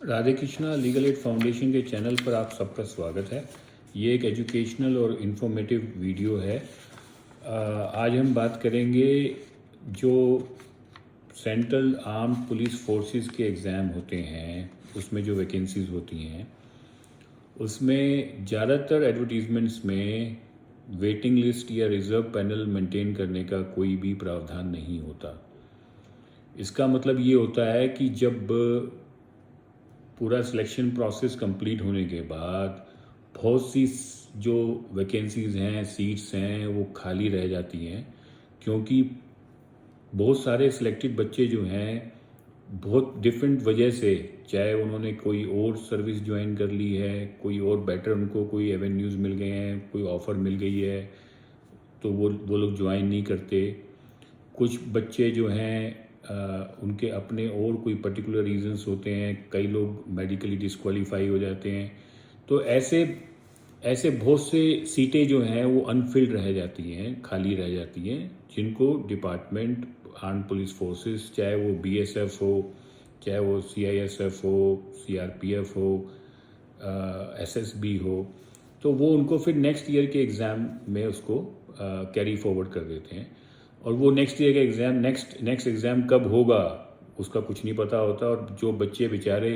Radhe Krishna legal aid foundation के channel पर आप सबका स्वागत है। ये एक एजुकेशनल और इन्फॉर्मेटिव वीडियो है। आज हम बात करेंगे जो सेंट्रल आर्म पुलिस फोर्सेस के एग्ज़ाम होते हैं, उसमें जो वैकेंसीज़ होती हैं, उसमें ज़्यादातर एडवर्टीज़मेंट्स में वेटिंग लिस्ट या रिज़र्व पैनल मेंटेन करने का कोई भी प्रावधान नहीं होता। इसका मतलब ये होता है कि जब पूरा सिलेक्शन प्रोसेस कंप्लीट होने के बाद बहुत सी जो वैकेंसीज़ हैं, सीट्स हैं, वो खाली रह जाती हैं, क्योंकि बहुत सारे सिलेक्टेड बच्चे जो हैं बहुत डिफरेंट वजह से, चाहे उन्होंने कोई और सर्विस ज्वाइन कर ली है, कोई और बेटर उनको कोई एवेन्यूज़ मिल गए हैं, कोई ऑफ़र मिल गई है, तो वो लोग ज्वाइन नहीं करते। कुछ बच्चे जो हैं उनके अपने और कोई पर्टिकुलर रीजंस होते हैं, कई लोग मेडिकली डिस्क्वालीफाई हो जाते हैं। तो ऐसे ऐसे बहुत से सीटें जो हैं वो अनफिल्ड रह जाती हैं, खाली रह जाती हैं, जिनको डिपार्टमेंट आर्म पुलिस फोर्सेस, चाहे वो बीएसएफ हो, चाहे वो सीआईएसएफ हो, सीआरपीएफ हो, एसएसबी हो, तो वो उनको फिर नेक्स्ट ईयर के एग्ज़ाम में उसको कैरी फॉरवर्ड कर देते हैं। और वो नेक्स्ट ईयर का एग्ज़ाम नेक्स्ट एग्ज़ाम कब होगा उसका कुछ नहीं पता होता। और जो बच्चे बेचारे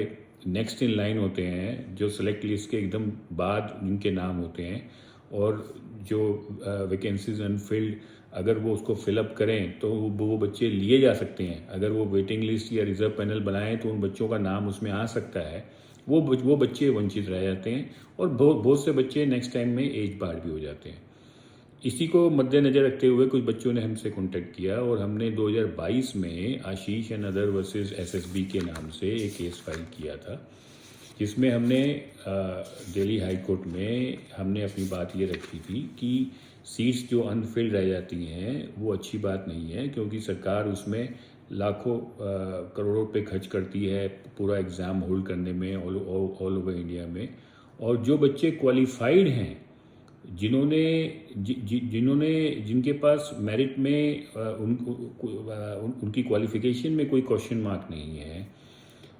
नेक्स्ट इन लाइन होते हैं, जो सेलेक्ट लिस्ट के एकदम बाद जिनके नाम होते हैं, और जो वैकेंसीज अनफिल्ड, अगर वो उसको फिलअप करें तो वो बच्चे लिए जा सकते हैं। अगर वो वेटिंग लिस्ट या रिज़र्व पैनल बनाएं तो उन बच्चों का नाम उसमें आ सकता है। वो बच्चे वंचित रह जाते हैं, और बहुत से बच्चे नेक्स्ट टाइम में एज बार भी हो जाते हैं। इसी को मद्देनज़र रखते हुए कुछ बच्चों ने हमसे कांटेक्ट किया, और हमने 2022 में आशीष एंड अदर वर्सेस एसएसबी के नाम से एक केस फाइल किया था, जिसमें हमने दिल्ली हाई कोर्ट में हमने अपनी बात ये रखी थी कि सीट्स जो अनफिल्ड रह जाती हैं वो अच्छी बात नहीं है, क्योंकि सरकार उसमें लाखों करोड़ों रुपए खर्च करती है पूरा एग्ज़ाम होल्ड करने में ऑल ओवर इंडिया में। और जो बच्चे क्वालिफाइड हैं, जिन्होंने जिनके पास मेरिट में उनकी क्वालिफिकेशन में कोई क्वेश्चन मार्क नहीं है,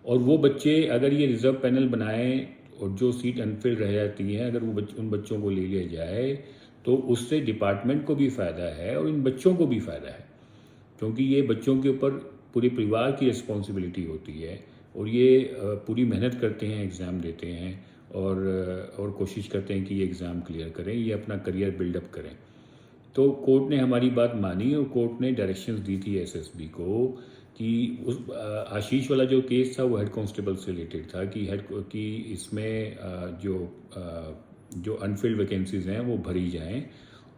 और वो बच्चे अगर ये रिज़र्व पैनल बनाएं और जो सीट अनफिल्ड रह जाती हैं, अगर वो उन बच्चों को ले लिया जाए तो उससे डिपार्टमेंट को भी फ़ायदा है और इन बच्चों को भी फ़ायदा है, क्योंकि ये बच्चों के ऊपर पूरे परिवार की रिस्पॉन्सिबिलिटी होती है, और ये पूरी मेहनत करते हैं, एग्ज़ाम देते हैं, और कोशिश करते हैं कि ये एग्ज़ाम क्लियर करें, ये अपना करियर बिल्डअप करें। तो कोर्ट ने हमारी बात मानी, और कोर्ट ने डायरेक्शंस दी थी एसएसबी को कि उस आशीष वाला जो केस था वो हेड कांस्टेबल से रिलेटेड था, कि इसमें जो अनफिल्ड वैकेंसीज़ हैं वो भरी जाएं।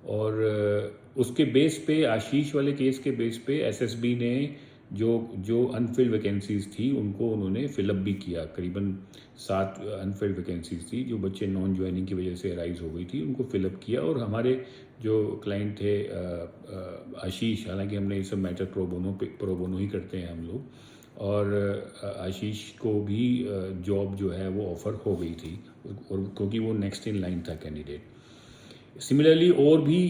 और उसके बेस पे, आशीष वाले केस के बेस पे, एसएसबी ने जो अनफिल्ड वैकेंसीज़ थी उनको उन्होंने फिलअप भी किया। करीबन 7 अनफिल्ड वैकेंसीज़ थी जो बच्चे नॉन ज्वाइनिंग की वजह से अराइज हो गई थी, उनको फिलअप किया। और हमारे जो क्लाइंट थे आशीष, हालांकि हमने ये सब मैटर प्रो बोनो ही करते हैं हम लोग, और आशीष को भी जॉब जो है वो ऑफ़र हो गई थी, और क्योंकि वो नेक्स्ट इन लाइन था कैंडिडेट। सिमिलरली और भी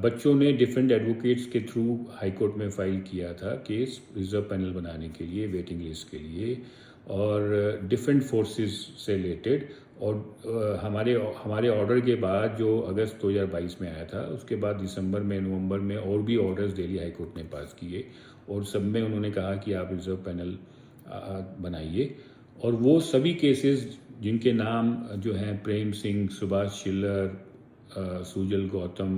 बच्चों ने डिफरेंट एडवोकेट्स के थ्रू हाई कोर्ट में फाइल किया था केस रिजर्व पैनल बनाने के लिए, वेटिंग लिस्ट के लिए, और डिफरेंट फोर्सेस से रिलेटेड। और हमारे ऑर्डर के बाद, जो अगस्त 2022 में आया था, उसके बाद दिसंबर में, नवंबर में और भी ऑर्डर्स दिल्ली हाई कोर्ट ने पास किए, और सब में उन्होंने कहा कि आप रिजर्व पैनल बनाइए। और वो सभी केसेस जिनके नाम जो हैं प्रेम सिंह, सुभाष शिल्लर, सुजल गौतम,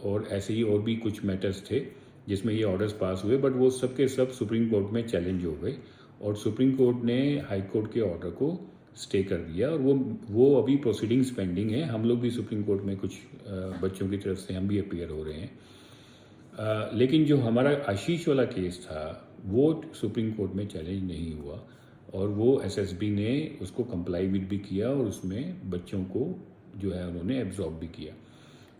और ऐसे ही और भी कुछ मैटर्स थे जिसमें ये ऑर्डर्स पास हुए, बट वो सब के सब सुप्रीम कोर्ट में चैलेंज हो गए, और सुप्रीम कोर्ट ने हाई कोर्ट के ऑर्डर को स्टे कर दिया, और वो अभी प्रोसीडिंग्स पेंडिंग है। हम लोग भी सुप्रीम कोर्ट में कुछ बच्चों की तरफ से हम भी अपीयर हो रहे हैं, लेकिन जो हमारा आशीष वाला केस था वो सुप्रीम कोर्ट में चैलेंज नहीं हुआ, और वो एसएसबी ने उसको कंप्लाई विद भी किया, और उसमें बच्चों को जो है उन्होंने एब्जॉर्ब भी किया।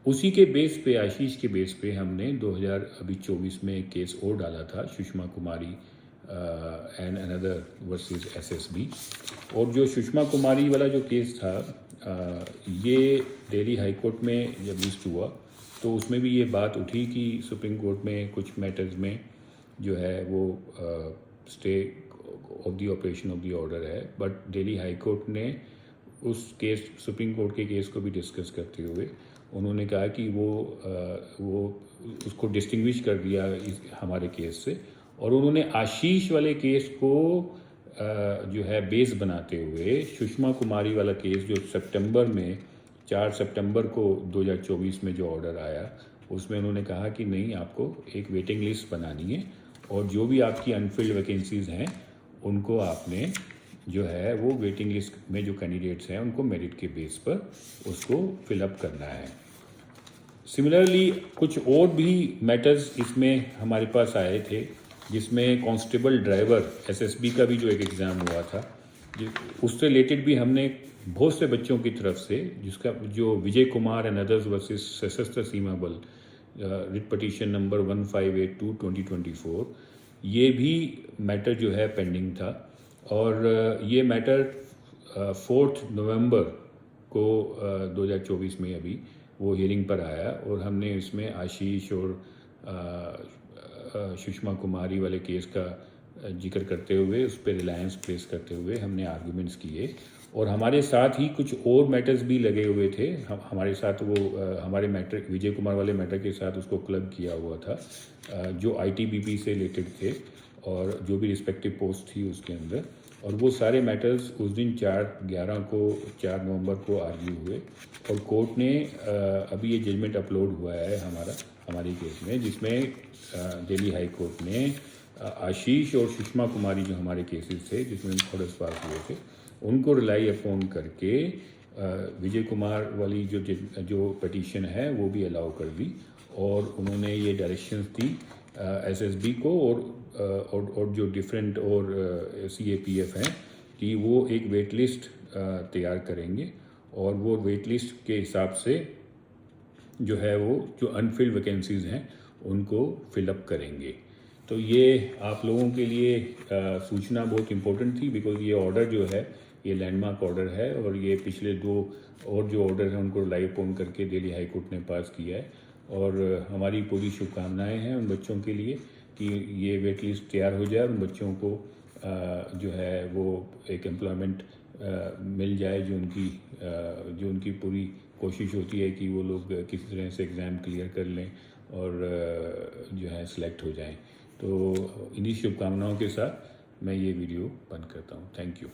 उसी के बेस पे, आशीष के बेस पे, हमने 2024 में एक केस और डाला था, Sushma Kumari and another versus SSB. और जो सुषमा कुमारी वाला जो केस था, ये दिल्ली हाई कोर्ट में जब लिस्ट हुआ तो उसमें भी ये बात उठी कि सुप्रीम कोर्ट में कुछ मैटर्स में जो है वो stay of the operation of the order है, बट दिल्ली हाई कोर्ट ने उस केस, सुप्रीम कोर्ट के केस को भी डिस्कस करते हुए उन्होंने कहा कि वो उसको डिस्टिंग्विश कर दिया हमारे केस से, और उन्होंने आशीष वाले केस को जो है बेस बनाते हुए सुषमा कुमारी वाला केस जो सितंबर में 4 सितंबर को 2024 में जो ऑर्डर आया, उसमें उन्होंने कहा कि नहीं, आपको एक वेटिंग लिस्ट बनानी है और जो भी आपकी अनफिल्ड वैकेंसीज़ हैं उनको आपने जो है वो वेटिंग लिस्ट में जो कैंडिडेट्स हैं उनको मेरिट के बेस पर उसको फिलअप करना है। सिमिलरली कुछ और भी मैटर्स इसमें हमारे पास आए थे, जिसमें कांस्टेबल ड्राइवर एसएसबी का भी जो एक एग्ज़ाम हुआ था, उससे रिलेटेड भी हमने बहुत से बच्चों की तरफ से, जिसका जो Vijay Kumar and others versus सशस्त्र सीमा बल रिट पटिशन नंबर 1582/2024, ये भी मैटर जो है पेंडिंग था, और ये मैटर 4 नवंबर को 2024 में अभी वो हियरिंग पर आया, और हमने इसमें आशीष और सुषमा कुमारी वाले केस का जिक्र करते हुए उस पर रिलायंस प्लेस करते हुए हमने आर्गुमेंट्स किए, और हमारे साथ ही कुछ और मैटर्स भी लगे हुए थे। हमारे साथ वो हमारे मैटर विजय कुमार वाले मैटर के साथ उसको क्लब किया हुआ था, जो आईटीबीपी से रिलेटेड थे और जो भी रिस्पेक्टिव पोस्ट थी उसके अंदर, और वो सारे मैटर्स उस दिन 4 नवंबर को आर्ग्यू हुए, और कोर्ट ने अभी ये जजमेंट अपलोड हुआ है हमारी केस में, जिसमें दिल्ली हाई कोर्ट ने आशीष और सुषमा कुमारी जो हमारे केसेस थे जिसमें ऑर्डर्स पास हुए थे, उनको रिलाई अपॉन करके विजय कुमार वाली जो पटिशन है वो भी अलाउ कर दी, और उन्होंने ये डायरेक्शंस दी एसएसबी को और जो डिफरेंट और सीएपीएफ हैं कि वो एक वेट लिस्ट तैयार करेंगे, और वो वेट लिस्ट के हिसाब से जो है वो जो अनफिल्ड वैकेंसीज़ हैं उनको फिलअप करेंगे। तो ये आप लोगों के लिए सूचना बहुत इम्पोर्टेंट थी, बिकॉज ये ऑर्डर जो है ये लैंडमार्क ऑर्डर है, और ये पिछले 2 और जो ऑर्डर हैं उनको रिलाई अपॉन करके दिल्ली हाई कोर्ट ने पास किया है, और हमारी पूरी शुभकामनाएं हैं उन बच्चों के लिए कि ये वेट लिस्ट तैयार हो जाए और उन बच्चों को जो है वो एक एम्प्लॉयमेंट मिल जाए, जो उनकी पूरी कोशिश होती है कि वो लोग किसी तरह से एग्ज़ाम क्लियर कर लें और जो है सिलेक्ट हो जाएं। तो इन्हीं शुभकामनाओं के साथ मैं ये वीडियो बंद करता हूँ। Thank you.